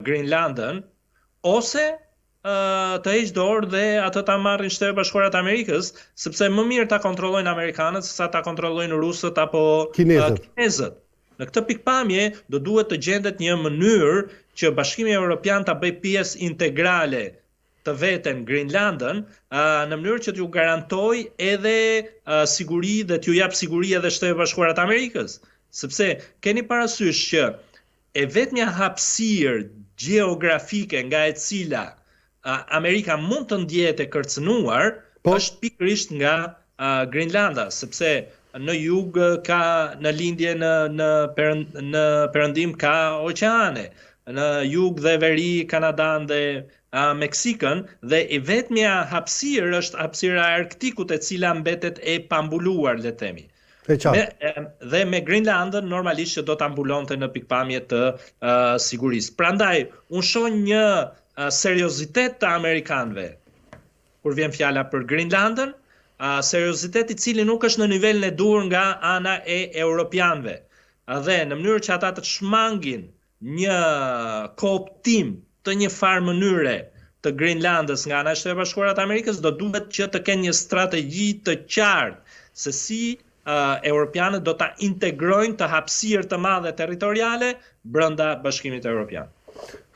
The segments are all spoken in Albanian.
Greenlandën, ose të heqë dorë dhe atë ta marrin Shtetet Bashkuara të Amerikës, sepse më mirë ta kontrollojnë amerikanët se sa ta kontrollojnë rusët apo kinezët. Në këtë pikpamje do duhet të gjendet një mënyrë që Bashkimi Evropian ta bëjë pjesë integrale të veten Greenlandën, në mënyrë që t'ju garantoj edhe siguri dhe t'ju jap siguri edhe Shtetet Bashkuara të Amerikës. Sepse keni parasysh që e vetmja hapësirë gjeografike nga e cila Amerika mund të ndjehet e kërcënuar është pikërisht nga Greenlanda, sepse në jug ka në lindje në perëndim ka oqeane, në jug dhe veri Kanadan dhe Meksikën, dhe e vetmja hapësirë është hapësira e Arktikut e cila mbetet e pambuluar, le të themi. Dhe me Greenlandën normalisht që do ta mbulonte në pikpamje të sigurisë. Prandaj unë shoh një seriozitet të amerikanëve kur vjen fjala për Greenlandën, seriozitet i cili nuk është në nivelin e duhur nga ana e europianëve. Dhe në mënyrë që ata të shmangin një kooptim të një farë mënyre të Greenlandës nga ana e Shtetit Bashkuar të Amerikës, do duhet që të kenë një strategji të qartë se si europianët do ta integrojnë të hapësirë të madhe territoriale brenda Bashkimit Evropian.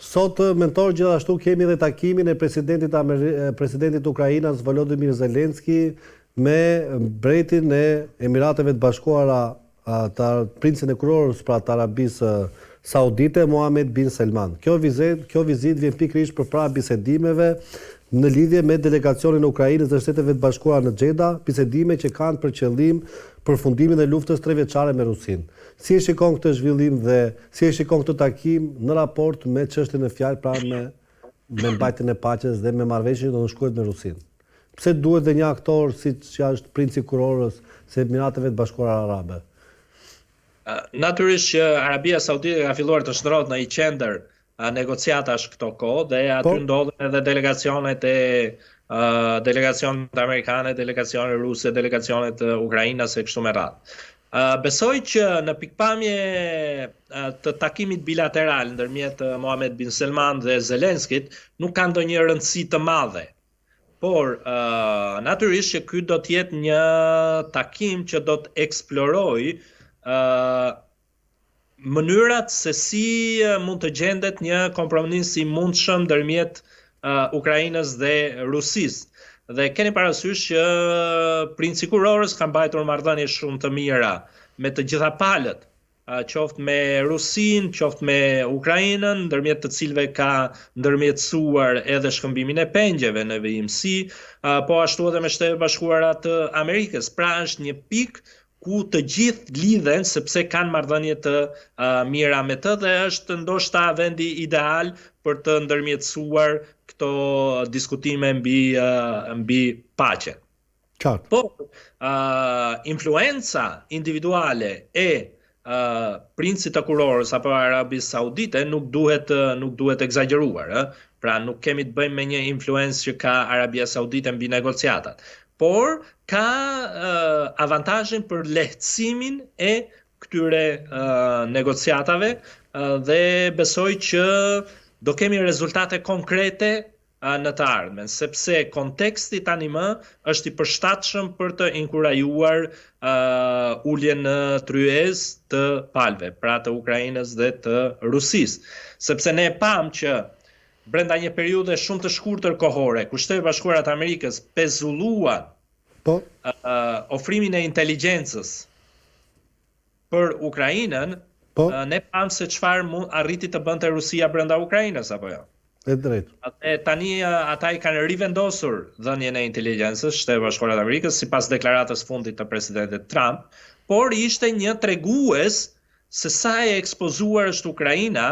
Sot, mentor, gjithashtu kemi dhe takimin e presidentit Ukrainas Volodymyr Zelensky me mbretin e Emirateve të Bashkuara, princin e kurorës pra të Arabisë Saudite, Mohammed bin Salman. Kjo vizit vjen pikërisht përpara bisedimeve në lidhje me delegacionin e Ukrainës dhe Shteteve të Bashkuara në Xheda, bisedime që kanë për qëllim përfundimin e luftës 3 vjeçare me Rusinë. Si e shikon këtë zhvillim dhe si e shikon këtë takim në raport me çështjen e fjalë pra me mbajtjen e paqes dhe me marrëveshjen që do të shkruhet me Rusinë? Pse duhet dhe një aktor siç është princi i kurorës së Emirateve të Bashkuara Arabe? Natyrisht që Arabia Saudite ka filluar të shndrohet në një qendër negociatash këto kohë dhe aty ndodhen edhe delegacionet amerikane, delegacionet ruse, delegacionet ukrainase e kështu me radhë. Besoj që në pikpamje të takimit bilateral ndërmjet Mohammed bin Salman dhe Zelenskit nuk ka ndonjë rëndësi të madhe. Por natyrisht që ky do të jetë një takim që do të eksplorojë mënyrat se si mund të gjendet një kompromis i mundshëm ndërmjet Ukrainës dhe Rusisë. Dhe keni parasysh që princi i kurorës ka mbajtur marrëdhënie shumë të mira me të gjitha palët, qoftë me Rusinë, qoftë me Ukrainën, ndërmjet të cilëve ka ndërmjetësuar edhe shkëmbimin e pengjeve në vijimsi, po ashtu edhe me Shtetet Bashkuara të Amerikës. Pra është një pikë ku të gjithë lidhen sepse kanë marrëdhënie të mira me të dhe është ndoshta vendi ideal për të ndërmjetësuar këto diskutime mbi paqe. Po, influenca individuale e princit të kurorës apo Arabisë Saudite nuk duhet egzageruar. Pra nuk kemi të bëjmë me një influencë që ka Arabia Saudite mbi negociatat. Por ka avantazhin për lehtësimin e këtyre negociatave dhe besoj që do kemi rezultate konkrete në të ardhmen, sepse konteksti tani më është i përshtatshëm për të inkurajuar uljen në tryezë të palëve, pra të Ukrainës dhe të Rusisë, sepse ne pam që brenda një periudhe shumë të shkurtër kohore, ku Shtetet Bashkuara të Amerikës pezulluan ofrimin e inteligjencës për Ukrainën, ne pam se çfarë arriti të bënte Rusia brenda Ukrainës apo jo. E drejtë. Tani ata i kanë rivendosur dhënien e inteligjencës Shtetet Bashkuara të Amerikës sipas deklaratës fundit të presidentit Trump, por ishte një tregues se sa e ekspozuar është Ukraina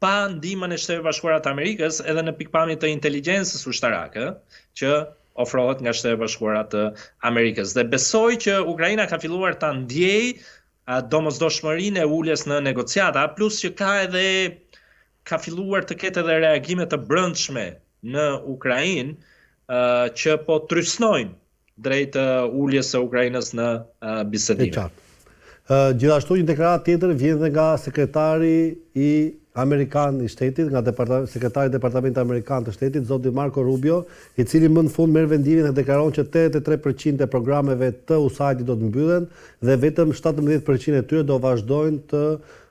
pa ndihmën e Shtetit Bashkuara të Amerikës edhe në pikpamje të inteligjencës ushtarake që ofrohet nga Shtetet Bashkuara të Amerikës. Dhe besoj që Ukraina ka filluar ta ndjejë domosdoshmërinë e uljes në negociata, plus që ka filluar të ketë edhe reagime të brendshme në Ukrainë që po trysnojnë drejt uljes së Ukrainës në bisedime. Gjithashtu një deklaratë tjetër vjen nga sekretari i Amerikan i shtetit, nga sekretari i Departamentit Amerikan të shtetit, zoti Marco Rubio, i cili më në fund merr vendimin dhe deklaron që 83% e programeve të USAID do të mbyllen dhe vetëm 17% e tyre do vazhdojnë të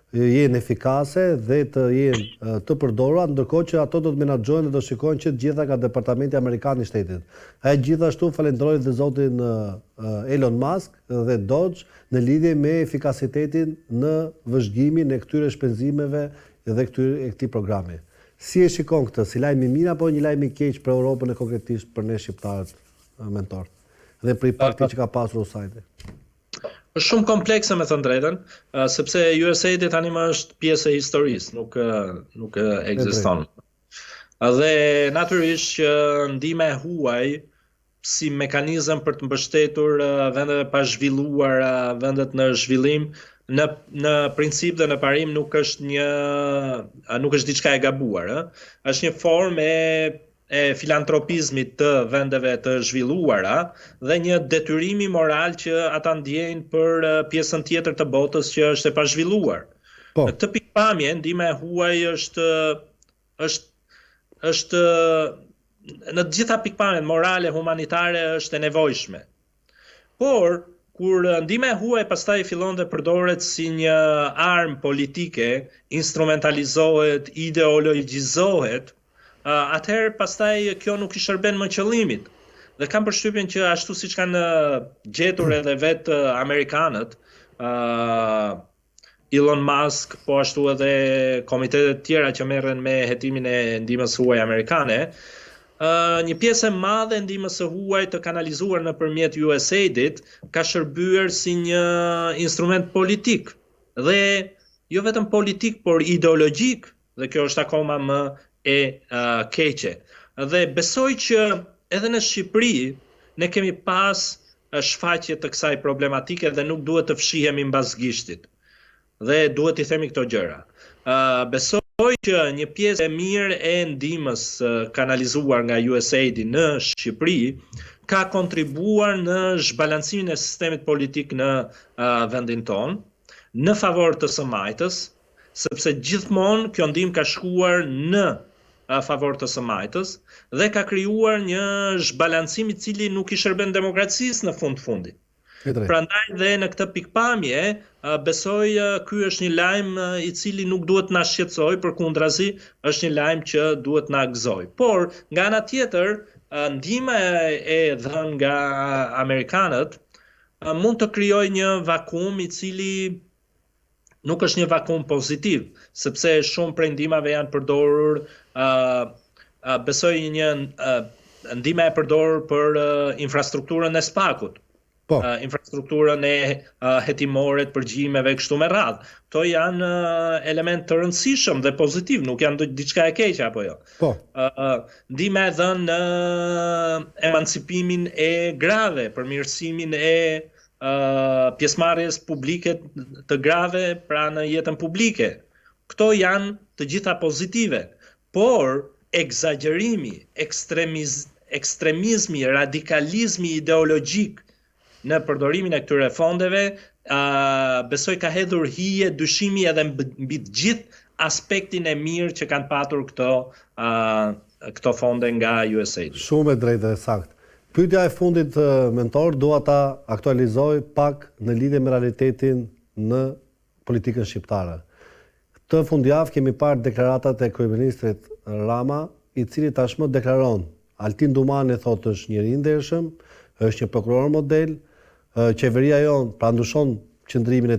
jenë efikase dhe të jenë të përdorura, ndërkohë që ato do të menaxhohen dhe do shikojnë që të gjitha nga Departamenti Amerikan i shtetit. Ai gjithashtu falenderoi dhe zotin Elon Musk dhe Dodge në lidhje me efikasitetin në vëzhgimin e këtyre shpenzimeve dhe këtij programi. Si e shikon këtë? Si lajm i mirë apo një lajm i keq për Europën e konkretisht për ne shqiptarët, mentor? Dhe për impaktin që ka pasur USAID-i? Është shumë komplekse me thënë drejtën, sepse USAID tani më është pjesë e historisë, nuk ekziston. Dhe natyrisht që ndihma e huaj si mekanizëm për të mbështetur vendet e pazhvilluara, vendet në zhvillim, në princip dhe në parim nuk është diçka e gabuar, është një formë e filantropizmit të vendeve të zhvilluara dhe një detyrimi moral që ata ndjejnë për pjesën tjetër të botës që është e pazhvilluar. Në këtë pikpamje, ndihma e huaj është në të gjitha pikpamjet morale, humanitare është e nevojshme. Por kur ndihma e huaj pastaj fillon të përdoret si një armë politike, instrumentalizohet, ideologjizohet, atëherë pastaj kjo nuk i shërben më qëllimit. Dhe kam përshtypjen që ashtu siç kanë gjetur edhe vetë amerikanët, Elon Musk, po ashtu edhe komitetet tjera që merren me hetimin e ndihmës huaj amerikane, një pjesë e madhe e ndihmës së huaj të kanalizuar nëpërmjet USAID-it ka shërbyer si një instrument politik. Dhe jo vetëm politik, por ideologjik, dhe kjo është akoma më e keqe. Dhe besoj që edhe në Shqipëri ne kemi pas shfaqje të kësaj problematike dhe nuk duhet të fshihemi mbas gishtit. Dhe duhet i themi këto gjëra. Besoj që një pjesë e mirë e ndihmës kanalizuar nga USAID në Shqipëri ka kontribuar në zhbalancimin e sistemit politik në vendin tonë, në favor të së majtës, sepse gjithmonë kjo ndihmë ka shkuar në favor të së majtës dhe ka krijuar një zhbalancim i cili nuk i shërben demokracisë në fundit. Prandaj dhe në këtë pikpamje besoj ky është një lajm i cili nuk duhet na shqetësoj, përkundrazi është një lajm që duhet na gëzoj. Por nga ana tjetër, ndihma e dhënë nga amerikanët mund të krijojë një vakum i cili nuk është një vakum pozitiv, sepse shumë prej ndihmave janë përdorur, besoj një ndihma e përdorur për infrastrukturën e spakut, infrastrukturën e hetimore të përgjimeve kështu me radhë. Këto janë element të rëndësishëm dhe pozitiv, nuk janë diçka e keqe apo jo. Ndihma e dhënë në emancipimin e grave, përmirësimin e pjesëmarrjes publike të grave pra në jetën publike. Këto janë të gjitha pozitive, por egzagjerimi, ekstremizmi, radikalizmi ideologjik në përdorimin e këtyre fondeve, besoj ka hedhur hije, dyshimi edhe mbi të gjithë aspektin e mirë që kanë patur këto fonde nga USAID. Shumë e drejtë dhe saktë. Pyetja e fundit, mentor, dua ta aktualizoj pak në lidhje me realitetin në politikën shqiptare. Këtë fundjavë kemi parë deklaratat e kryeministrit Rama, i cili tashmë deklaron, Altin Dumani thotë është njeri i ndershëm, është një prokuror model, qeveria jon pra ndryshon qëndrimin e